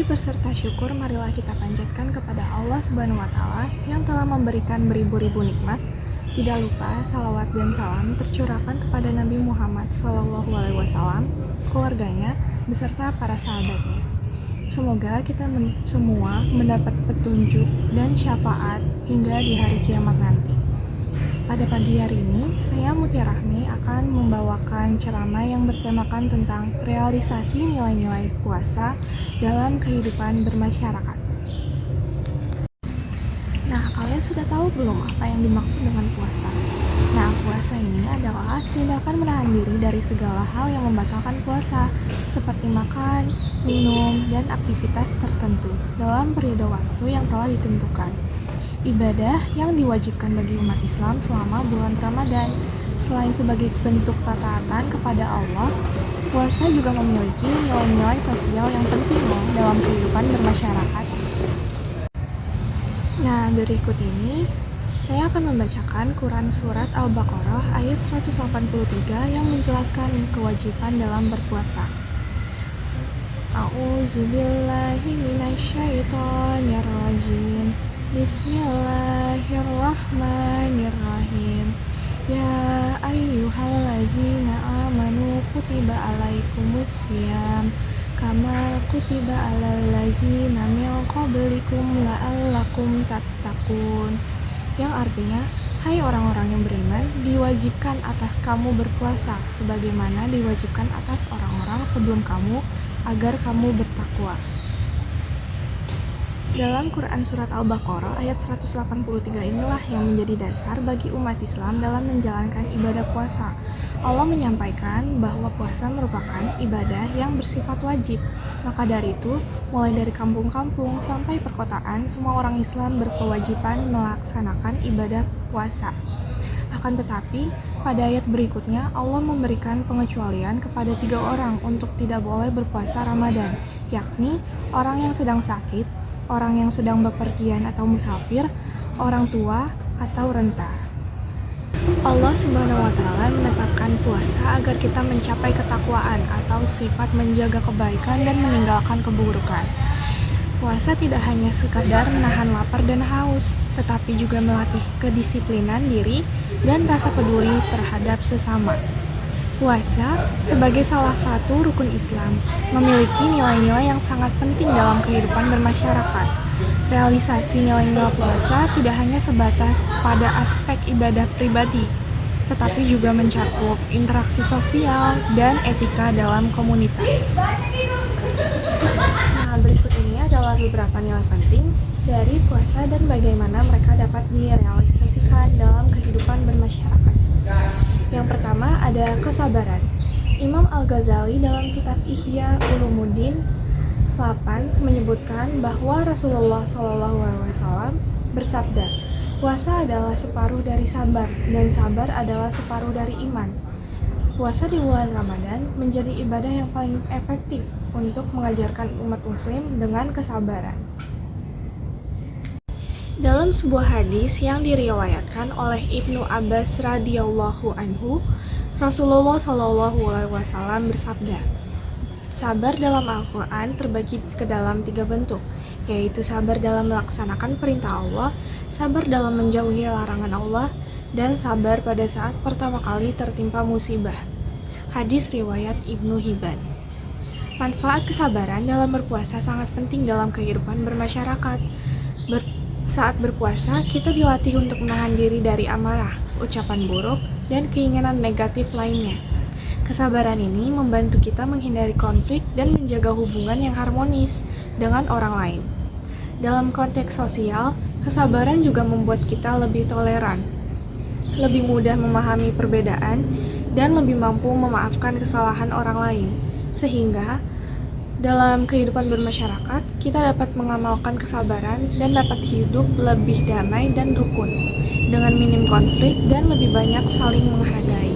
berserta syukur, marilah kita panjatkan kepada Allah Subhanahu wa Ta'ala yang telah memberikan beribu-ribu nikmat. Tidak lupa salawat dan salam tercurahkan kepada Nabi Muhammad SAW, keluarganya, beserta para sahabatnya. Semoga kita semua mendapat petunjuk dan syafaat hingga di hari kiamat nanti. Pada pagi hari ini, saya Mutia Rahmi akan membawakan ceramah yang bertemakan tentang realisasi nilai-nilai puasa dalam kehidupan bermasyarakat. Nah, kalian sudah tahu belum apa yang dimaksud dengan puasa? Nah, puasa ini adalah tindakan menahan diri dari segala hal yang membatalkan puasa, seperti makan, minum, dan aktivitas tertentu dalam periode waktu yang telah ditentukan. Ibadah yang diwajibkan bagi umat Islam selama bulan Ramadan. Selain sebagai bentuk ketaatan kepada Allah, puasa juga memiliki nilai-nilai sosial yang penting dalam kehidupan bermasyarakat. Nah, berikut ini saya akan membacakan Quran Surat Al-Baqarah ayat 183 yang menjelaskan kewajiban dalam berpuasa. A'udzubillahi minasyaitonirrajim. Bismillahirrahmanirrahim. Ya ayyuhallazina amanu kutiba alaikumussyam kama kutiba alal ladzina min qablikum la'allakum tattaqun. Yang artinya, hai orang-orang yang beriman, diwajibkan atas kamu berpuasa sebagaimana diwajibkan atas orang-orang sebelum kamu agar kamu bertakwa. Dalam Quran Surat Al-Baqarah ayat 183 inilah yang menjadi dasar bagi umat Islam dalam menjalankan ibadah puasa. Allah menyampaikan bahwa puasa merupakan ibadah yang bersifat wajib. Maka dari itu, mulai dari kampung-kampung sampai perkotaan, semua orang Islam berkewajiban melaksanakan ibadah puasa. Akan tetapi, pada ayat berikutnya Allah memberikan pengecualian kepada 3 orang untuk tidak boleh berpuasa Ramadan, yakni orang yang sedang sakit, orang yang sedang bepergian atau musafir, orang tua, atau renta. Allah Subhanahu wa Ta'ala menetapkan puasa agar kita mencapai ketakwaan atau sifat menjaga kebaikan dan meninggalkan keburukan. Puasa tidak hanya sekadar menahan lapar dan haus, tetapi juga melatih kedisiplinan diri dan rasa peduli terhadap sesama. Puasa, sebagai salah satu rukun Islam, memiliki nilai-nilai yang sangat penting dalam kehidupan bermasyarakat. Realisasi nilai-nilai puasa tidak hanya sebatas pada aspek ibadah pribadi, tetapi juga mencakup interaksi sosial dan etika dalam komunitas. Nah, berikut ini adalah beberapa nilai penting dari puasa dan bagaimana mereka dapat direalisasikan dalam kehidupan bermasyarakat. Yang pertama ada kesabaran. Imam Al-Ghazali dalam kitab Ihya Ulumuddin 8 menyebutkan bahwa Rasulullah SAW bersabda, puasa adalah separuh dari sabar dan sabar adalah separuh dari iman. Puasa di bulan Ramadan menjadi ibadah yang paling efektif untuk mengajarkan umat muslim dengan kesabaran. Dalam sebuah hadis yang diriwayatkan oleh Ibnu Abbas radhiyallahu anhu, Rasulullah SAW bersabda, sabar dalam Al-Quran terbagi ke dalam 3 bentuk, yaitu sabar dalam melaksanakan perintah Allah, sabar dalam menjauhi larangan Allah, dan sabar pada saat pertama kali tertimpa musibah. Hadis riwayat Ibnu Hibban. Manfaat kesabaran dalam berpuasa sangat penting dalam kehidupan bermasyarakat. Saat berpuasa, kita dilatih untuk menahan diri dari amarah, ucapan buruk, dan keinginan negatif lainnya. Kesabaran ini membantu kita menghindari konflik dan menjaga hubungan yang harmonis dengan orang lain. Dalam konteks sosial, kesabaran juga membuat kita lebih toleran, lebih mudah memahami perbedaan, dan lebih mampu memaafkan kesalahan orang lain. Sehingga, dalam kehidupan bermasyarakat, kita dapat mengamalkan kesabaran dan dapat hidup lebih damai dan rukun, dengan minim konflik dan lebih banyak saling menghargai.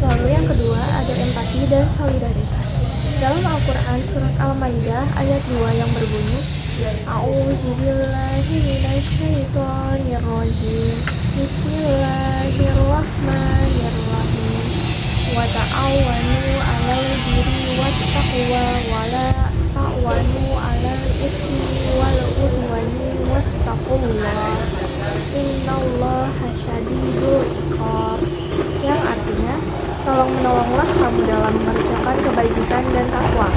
Lalu yang kedua ada empati dan solidaritas. Dalam Al-Quran Surat Al-Maidah ayat 2 yang berbunyi, A'udzubillahi minasyaitonirrajim. Bismillahirrahmanirrahim. Wa ta'awanu 'alal birri wattaqwa wa la ta'wanu 'alal itsmi wal 'udwani wattaqullah innallaha syadidul iqab, yang artinya tolong menolonglah kamu dalam mengerjakan kebajikan dan takwa,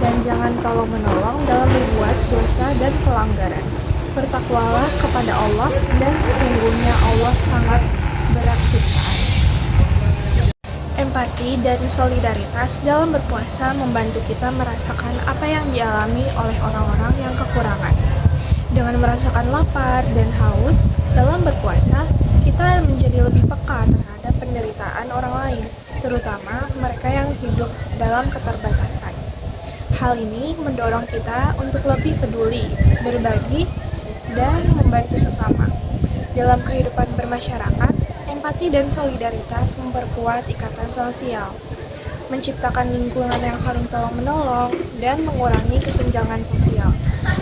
dan jangan tolong menolong dalam berbuat dosa dan pelanggaran. Bertakwalah kepada Allah, dan sesungguhnya Allah sangat berat siksaan. Empati dan solidaritas dalam berpuasa membantu kita merasakan apa yang dialami oleh orang-orang yang kekurangan. Dengan merasakan lapar dan haus dalam berpuasa, kita menjadi lebih peka terhadap penderitaan orang lain, terutama mereka yang hidup dalam keterbatasan. Hal ini mendorong kita untuk lebih peduli, berbagi, dan membantu sesama. Dalam kehidupan bermasyarakat, empati dan solidaritas memperkuat ikatan sosial, menciptakan lingkungan yang saling tolong-menolong, dan mengurangi kesenjangan sosial.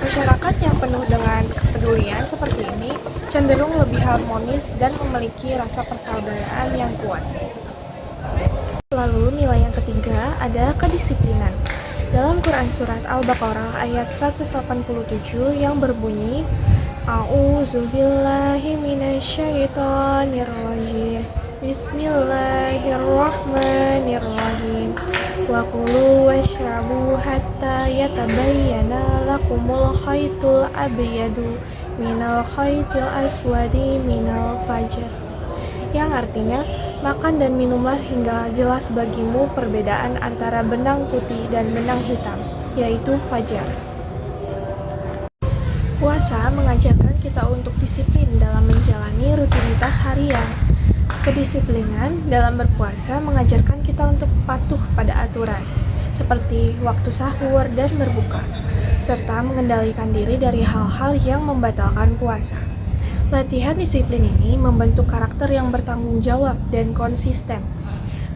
Masyarakat yang penuh dengan kepedulian seperti ini cenderung lebih harmonis dan memiliki rasa persaudaraan yang kuat. Lalu nilai yang ketiga ada kedisiplinan. Dalam Quran Surat Al-Baqarah ayat 187 yang berbunyi, A'udzubillahi minasyaitonirrajim. Bismillahirrahmanirrahim. Wa kulu washrabu hatta yatabayyana lakumul khaytul abyadu minal khaytil aswadi minal fajr. Yang artinya, makan dan minumlah hingga jelas bagimu perbedaan antara benang putih dan benang hitam, yaitu fajar. Puasa mengajarkan kita untuk disiplin dalam menjalani rutinitas harian. Kedisiplinan dalam berpuasa mengajarkan kita untuk patuh pada aturan, seperti waktu sahur dan berbuka, serta mengendalikan diri dari hal-hal yang membatalkan puasa. Latihan disiplin ini membentuk karakter yang bertanggung jawab dan konsisten,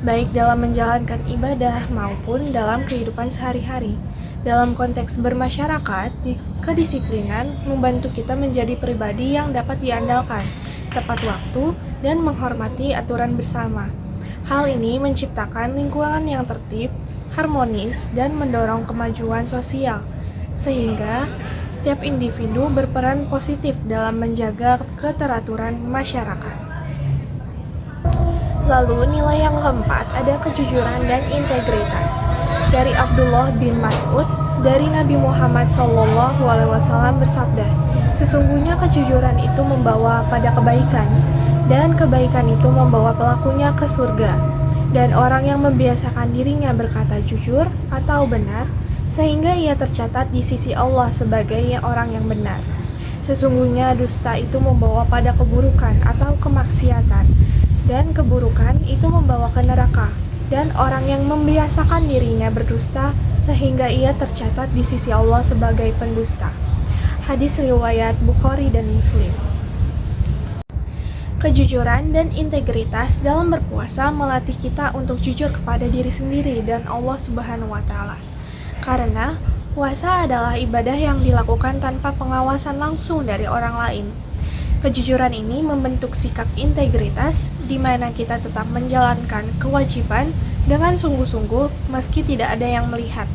baik dalam menjalankan ibadah maupun dalam kehidupan sehari-hari. Dalam konteks bermasyarakat, kedisiplinan membantu kita menjadi pribadi yang dapat diandalkan, tepat waktu, dan menghormati aturan bersama. Hal ini menciptakan lingkungan yang tertib, harmonis, dan mendorong kemajuan sosial, sehingga setiap individu berperan positif dalam menjaga keteraturan masyarakat. Lalu nilai yang keempat ada kejujuran dan integritas. Dari Abdullah bin Mas'ud, dari Nabi Muhammad SAW bersabda, sesungguhnya kejujuran itu membawa pada kebaikan, dan kebaikan itu membawa pelakunya ke surga. Dan orang yang membiasakan dirinya berkata jujur atau benar, sehingga ia tercatat di sisi Allah sebagai orang yang benar. Sesungguhnya dusta itu membawa pada keburukan atau kemaksiatan, dan keburukan itu membawa ke neraka. Dan orang yang membiasakan dirinya berdusta sehingga ia tercatat di sisi Allah sebagai pendusta. Hadis riwayat Bukhari dan Muslim. Kejujuran dan integritas dalam berpuasa melatih kita untuk jujur kepada diri sendiri dan Allah Subhanahu wa Ta'ala. Karena puasa adalah ibadah yang dilakukan tanpa pengawasan langsung dari orang lain. Kejujuran ini membentuk sikap integritas di mana kita tetap menjalankan kewajiban dengan sungguh-sungguh meski tidak ada yang melihat.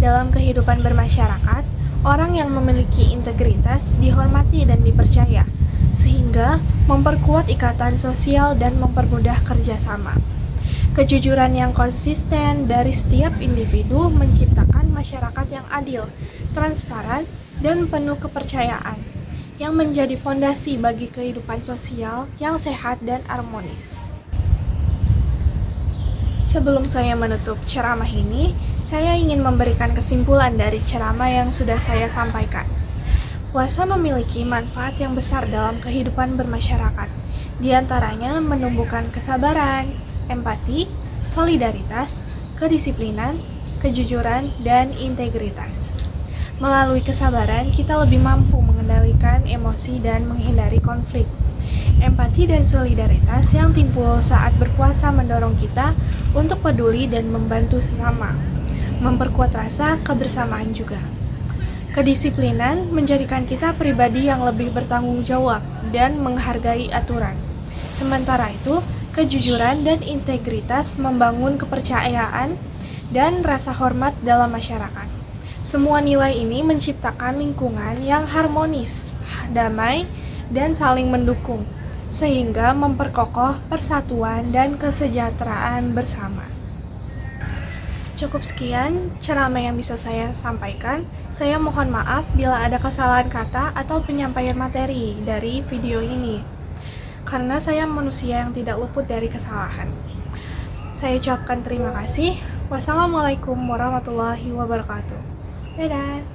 Dalam kehidupan bermasyarakat, orang yang memiliki integritas dihormati dan dipercaya, sehingga memperkuat ikatan sosial dan mempermudah kerjasama. Kejujuran yang konsisten dari setiap individu menciptakan masyarakat yang adil, transparan, dan penuh kepercayaan, yang menjadi fondasi bagi kehidupan sosial yang sehat dan harmonis. Sebelum saya menutup ceramah ini, saya ingin memberikan kesimpulan dari ceramah yang sudah saya sampaikan. Puasa memiliki manfaat yang besar dalam kehidupan bermasyarakat. Di antaranya menumbuhkan kesabaran, empati, solidaritas, kedisiplinan, kejujuran, dan integritas. Melalui kesabaran, kita lebih mampu mengendalikan emosi dan menghindari konflik. Empati dan solidaritas yang timbul saat berpuasa mendorong kita untuk peduli dan membantu sesama, memperkuat rasa kebersamaan juga. Kedisiplinan menjadikan kita pribadi yang lebih bertanggung jawab dan menghargai aturan. Sementara itu, kejujuran dan integritas membangun kepercayaan dan rasa hormat dalam masyarakat. Semua nilai ini menciptakan lingkungan yang harmonis, damai, dan saling mendukung, sehingga memperkokoh persatuan dan kesejahteraan bersama. Cukup sekian ceramah yang bisa saya sampaikan. Saya mohon maaf bila ada kesalahan kata atau penyampaian materi dari video ini, karena saya manusia yang tidak luput dari kesalahan. Saya ucapkan terima kasih. Wassalamualaikum warahmatullahi wabarakatuh. Dadah.